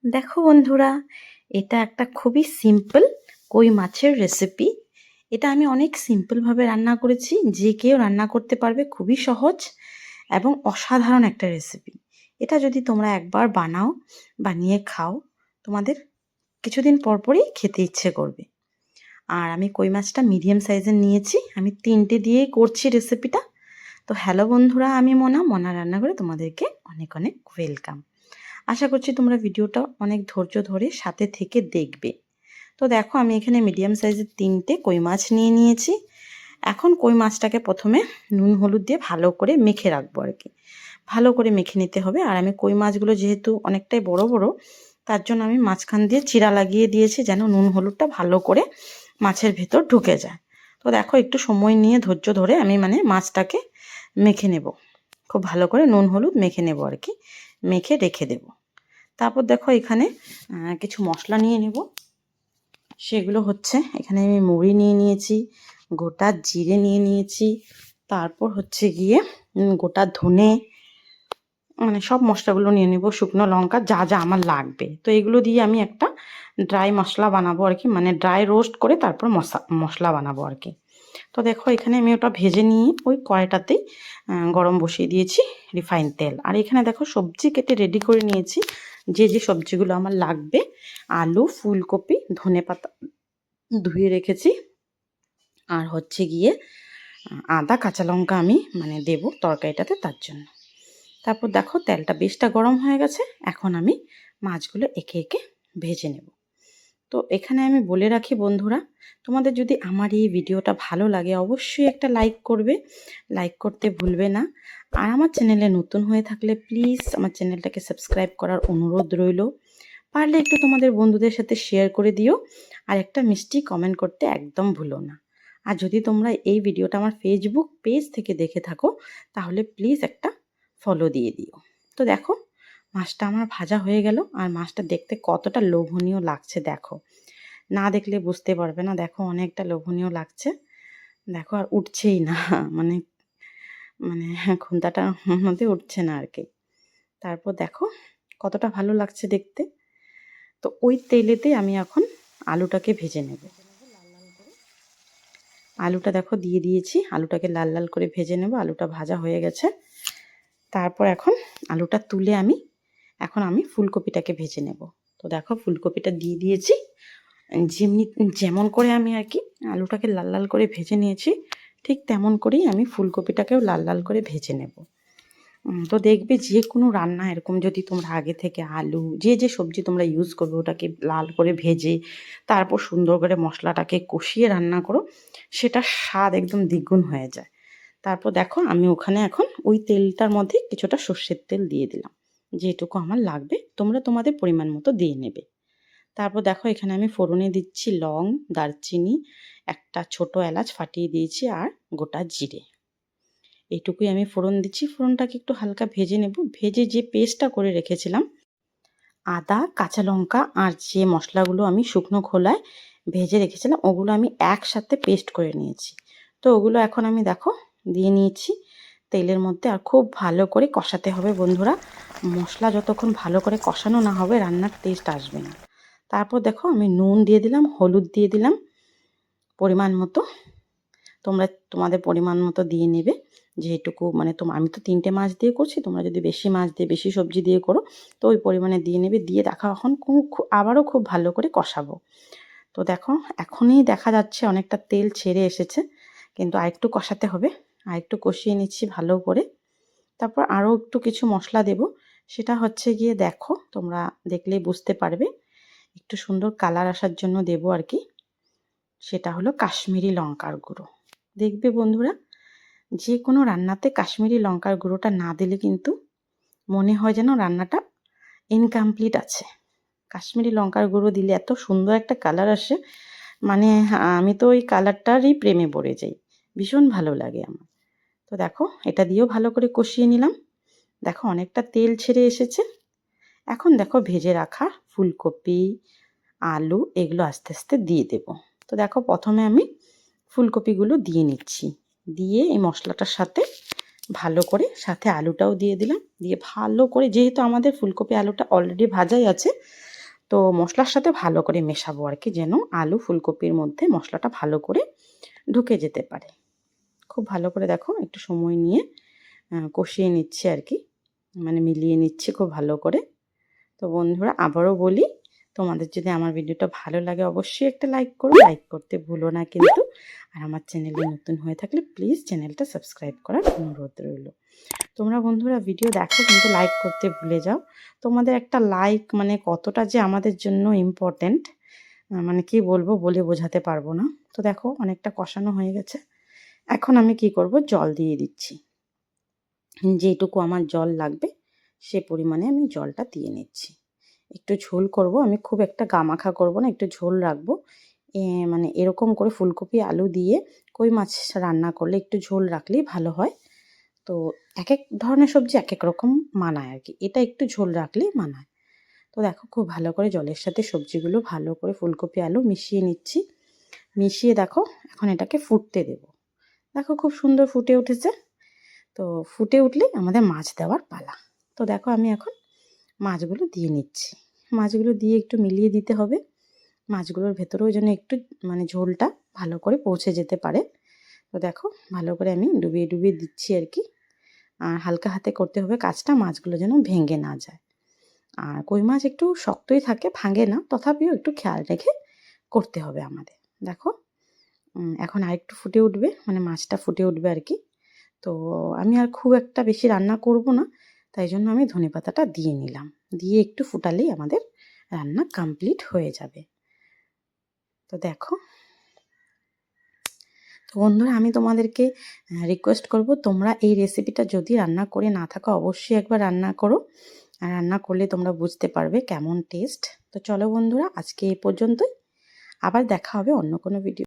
দেখো বন্ধুরা, এটা একটা খুবই সিম্পল কই মাছের রেসিপি। এটা আমি অনেক সিম্পলভাবে রান্না করেছি, যে কেউ রান্না করতে পারবে, খুবই সহজ এবং অসাধারণ একটা রেসিপি। এটা যদি তোমরা একবার বানাও, বানিয়ে খাও, তোমাদের কিছুদিন পর পরই খেতে ইচ্ছে করবে। আর আমি কই মাছটা মিডিয়াম সাইজের নিয়েছি, আমি 3টে দিয়েই করছি রেসিপিটা। তো হ্যালো বন্ধুরা, আমি মনা রান্নাঘরে তোমাদেরকে অনেক অনেক ওয়েলকাম। আশা করছি তোমরা ভিডিওটা অনেক ধৈর্য ধরে সাথে থেকে দেখবে। তো দেখো, আমি এখানে মিডিয়াম সাইজের 3টে কই মাছ নিয়ে নিয়েছি। এখন কই মাছটাকে প্রথমে নুন হলুদ দিয়ে ভালো করে মেখে রাখবো আর কি। ভালো করে মেখে নিতে হবে। আর আমি কই মাছগুলো যেহেতু অনেকটাই বড় বড়, তার জন্য আমি মাঝখান দিয়ে চিরা লাগিয়ে দিয়েছি, যেন নুন হলুদটা ভালো করে মাছের ভেতর ঢুকে যায়। তো দেখো, একটু সময় নিয়ে ধৈর্য ধরে আমি মাছটাকে মেখে নেব। খুব ভালো করে নুন হলুদ মেখে নেব আর কি, মেখে রেখে দেব। তারপর দেখো, এখানে কিছু মশলা নিয়ে নেব। সেগুলো হচ্ছে, এখানে আমি মুড়ি নিয়ে নিয়েছি, গোটা জিরে নিয়ে নিয়েছি, তারপর হচ্ছে গিয়ে গোটা ধনে, সব মশলাগুলো নিয়ে নেব, শুকনো লঙ্কা, যা যা আমার লাগবে। তো এগুলো দিয়ে আমি একটা ড্রাই মশলা বানাবো আর কি, ড্রাই রোস্ট করে তারপর মশলা বানাবো আর কি। তো দেখো, এখানে আমি ওটা ভেজে নিয়ে ওই কড়াইটাতেই গরম বসিয়ে দিয়েছি রিফাইন তেল। আর এখানে দেখো, সবজি কেটে রেডি করে নিয়েছি, যে যে সবজিগুলো আমার লাগবে। আলু, ফুলকপি, ধনেপাতা ধুয়ে রেখেছি, আর হচ্ছে গিয়ে আদা, কাঁচা লঙ্কা আমি দেবো তরকারিটাতে, তার জন্য। তারপর দেখো, তেলটা বেশটা গরম হয়ে গেছে। এখন আমি মাছগুলো একে একে ভেজে নেব। তো এখানে আমি বলে রাখি বন্ধুরা, তোমাদের যদি আমার এই ভিডিওটা ভালো লাগে, অবশ্যই একটা লাইক করবে, লাইক করতে ভুলবে না। আর আমার চ্যানেলে নতুন হয়ে থাকলে প্লিজ আমার চ্যানেলটাকে সাবস্ক্রাইব করার অনুরোধ রইল। পারলে একটু তোমাদের বন্ধুদের সাথে শেয়ার করে দিও, আর একটা মিষ্টি কমেন্ট করতে একদম ভুলো না। আর যদি তোমরা এই ভিডিওটা আমার ফেসবুক পেজ থেকে দেখে থাকো, তাহলে প্লিজ একটা ফলো দিয়ে দিও। তো দেখো, মাছটা আমার ভাজা হয়ে গেল, আর মাছটা দেখতে কতটা লোভনীয় লাগছে দেখো। না দেখলে বুঝতে পারবে না। দেখো, অনেকটা লোভনীয় লাগছে। দেখো, আর উঠছেই না, মানে মানে খুন্তাটার মধ্যে উঠছে না আর কি। তারপর দেখো কতটা ভালো লাগছে দেখতে। তো ওই তেলেতে আমি এখন আলুটাকে ভেজে নেব। আলুটা দেখো দিয়ে দিয়েছি, আলুটাকে লাল লাল করে ভেজে নেব। আলুটা ভাজা হয়ে গেছে। তারপর এখন আলুটা তুলে এখন আমি ফুলকপিটাকে ভেজে নেব। তো দেখো, ফুলকপিটা দিয়ে দিয়েছি। যেমন করে আমি আর কি আলুটাকে লাল লাল করে ভেজে নিয়েছি, ঠিক তেমন করেই আমি ফুলকপিটাকেও লাল লাল করে ভেজে নেব। তো দেখবে, যে কোনো রান্না এরকম যদি তোমরা আগে থেকে আলু, যে যে সবজি তোমরা ইউজ করবে, ওটাকে লাল করে ভেজে তারপর সুন্দর করে মশলাটাকে কষিয়ে রান্না করো, সেটার স্বাদ একদম দ্বিগুণ হয়ে যায়। তারপর দেখো, আমি ওখানে এখন ওই তেলটার মধ্যে কিছুটা সর্ষের তেল দিয়ে দিলাম, যেটুকু আমার লাগবে তোমরা তোমাদের পরিমাণ মতো দিয়ে নেবে। তারপর দেখো, এখানে আমি ফোড়নে দিচ্ছি লং, দারচিনি, একটা ছোট এলাচ ফাটিয়ে দিয়েছি, আর গোটা জিরে। এইটুকুই আমি ফোড়ন দিচ্ছি। ফোড়নটাকে একটু হালকা ভেজে নেব। ভেজে যে পেস্টটা করে রেখেছিলাম, আদা, কাঁচা লঙ্কা, আর যে মশলাগুলো আমি শুকনো খোলায় ভেজে রেখেছিলাম, ওগুলো আমি একসাথে পেস্ট করে নিয়েছি। তো ওগুলো এখন আমি দেখো দিয়ে নিয়েছি তেলের মধ্যে। আর খুব ভালো করে কষাতে হবে বন্ধুরা। মশলা যতক্ষণ ভালো করে কষানো না হবে, রান্নার টেস্ট আসবে না। তারপর দেখো, আমি নুন দিয়ে দিলাম, হলুদ দিয়ে দিলাম পরিমাণ মতো। তোমরা তোমাদের পরিমাণ মতো দিয়ে নেবে, যেটুকু আমি তো 3টে মাছ দিয়ে করছি, তোমরা যদি বেশি মাছ দিয়ে, বেশি সবজি দিয়ে করো, তো ওই পরিমাণে দিয়ে নেবে। দিয়ে দেখো, এখন আবারও খুব ভালো করে কষাবো। তো দেখো, এখনই দেখা যাচ্ছে অনেকটা তেল ছেড়ে এসেছে, কিন্তু আরেকটু কষাতে হবে। আরেকটু কষিয়ে নিচ্ছি ভালো করে। তারপর আরও একটু কিছু মশলা দেব। সেটা হচ্ছে গিয়ে, দেখো তোমরা দেখলেই বুঝতে পারবে, একটু সুন্দর কালার আসার জন্য দেবো আর কি। সেটা হলো কাশ্মীরি লঙ্কার গুঁড়ো। দেখবে বন্ধুরা, যে কোনো রান্নাতে কাশ্মীরি লঙ্কার গুঁড়োটা না দিলে কিন্তু মনে হয় যেন রান্নাটা ইনকমপ্লিট আছে। কাশ্মীরি লঙ্কার গুঁড়ো দিলে এত সুন্দর একটা কালার আসে, আমি তো ওই কালারটারই প্রেমে পড়ে যাই, ভীষণ ভালো লাগে আমার। তো দেখো, এটা দিয়েও ভালো করে কষিয়ে নিলাম। দেখো, অনেকটা তেল ছেড়ে এসেছে। এখন দেখো, ভেজে রাখা ফুলকপি, আলু, এগুলো আস্তে আস্তে দিয়ে দেব। তো দেখো, প্রথমে আমি ফুলকপিগুলো দিয়ে নিচ্ছি, দিয়ে এই মশলাটার সাথে ভালো করে, সাথে আলুটাও দিয়ে দিলাম। দিয়ে ভালো করে, যেহেতু আমাদের ফুলকপি আলুটা অলরেডি ভাজাই আছে, তো মশলার সাথে ভালো করে মেশাবো আর কি, যেন আলু ফুলকপির মধ্যে মশলাটা ভালো করে ঢুকে যেতে পারে। খুব ভালো করে দেখো একটু সময় নিয়ে কষিয়ে নিচ্ছি আর কি, মানে মিলিয়ে নিচ্ছি খুব ভালো করে। তো বন্ধুরা আবারও বলি, তোমাদের যদি আমার ভিডিওটা ভালো লাগে অবশ্যই একটা লাইক করো, লাইক করতে ভুলো না কিন্তু। আর আমার চ্যানেলে নতুন হয়ে থাকলে প্লিজ চ্যানেলটা সাবস্ক্রাইব করার অনুরোধ রইল। তোমরা বন্ধুরা ভিডিও দেখো কিন্তু লাইক করতে ভুলে যাও। তোমাদের একটা লাইক মানে কতটা যে আমাদের জন্য ইম্পর্ট্যান্ট, মানে কি বলবো বলে বোঝাতে পারবো না। তো দেখো অনেকটা কষানো হয়ে গেছে, এখন আমি কি করব, জল দিয়ে দিচ্ছি। যেটুকু আমার জল লাগবে সে পরিমাণে আমি জলটা দিয়ে নিচ্ছি। একটু ঝোল করব আমি, খুব একটা গামাখা করব না, একটু ঝোল রাখবো। মানে এরকম করে ফুলকপি আলু দিয়ে কই মাছ রান্না করলে একটু ঝোল রাখলেই ভালো হয়। তো এক এক ধরনের সবজি এক এক রকম মানায় আর কি, এটা একটু ঝোল রাখলেই মানায়। তো দেখো খুব ভালো করে জলের সাথে সবজিগুলো ভালো করে ফুলকপি আলু মিশিয়ে নিচ্ছি। মিশিয়ে দেখো এখন এটাকে ফুটতে দেব। দেখো খুব সুন্দর ফুটে উঠেছে। তো ফুটে উঠলেই আমাদের মাছ দেওয়ার পালা। তো দেখো আমি এখন মাছগুলো দিয়ে নিচ্ছি। মাছগুলো দিয়ে একটু মিলিয়ে দিতে হবে, মাছগুলোর ভেতরেও যেন একটু মানে ঝোলটা ভালো করে পৌঁছে যেতে পারে। তো দেখো ভালো করে আমি ডুবিয়ে ডুবিয়ে দিচ্ছি আর কি। আর হালকা হাতে করতে হবে কাজটা, মাছগুলো যেন ভেঙে না যায়। আর কই মাছ একটু শক্তই থাকে, ভাঙে না, তথাপিও একটু খেয়াল রেখে করতে হবে আমাদের। দেখো এখন আরেকটু ফুটে উঠবে, মানে মাছটা ফুটে উঠবে আর কি। তো আমি আর খুব একটা বেশি রান্না করব না, তাই জন্য আমি ধনেপাতাটা দিয়ে নিলাম। দিয়ে একটু ফুটালেই আমাদের রান্না কমপ্লিট হয়ে যাবে। তো দেখো, তো বন্ধুরা আমি তোমাদেরকে রিকোয়েস্ট করব, তোমরা এই রেসিপিটা যদি রান্না করে না থাকো অবশ্যই একবার রান্না করো। আর রান্না করলে তোমরা বুঝতে পারবে কেমন টেস্ট। তো চলো বন্ধুরা আজকে এই পর্যন্তই, আবার দেখা হবে অন্য কোনো ভিডিও।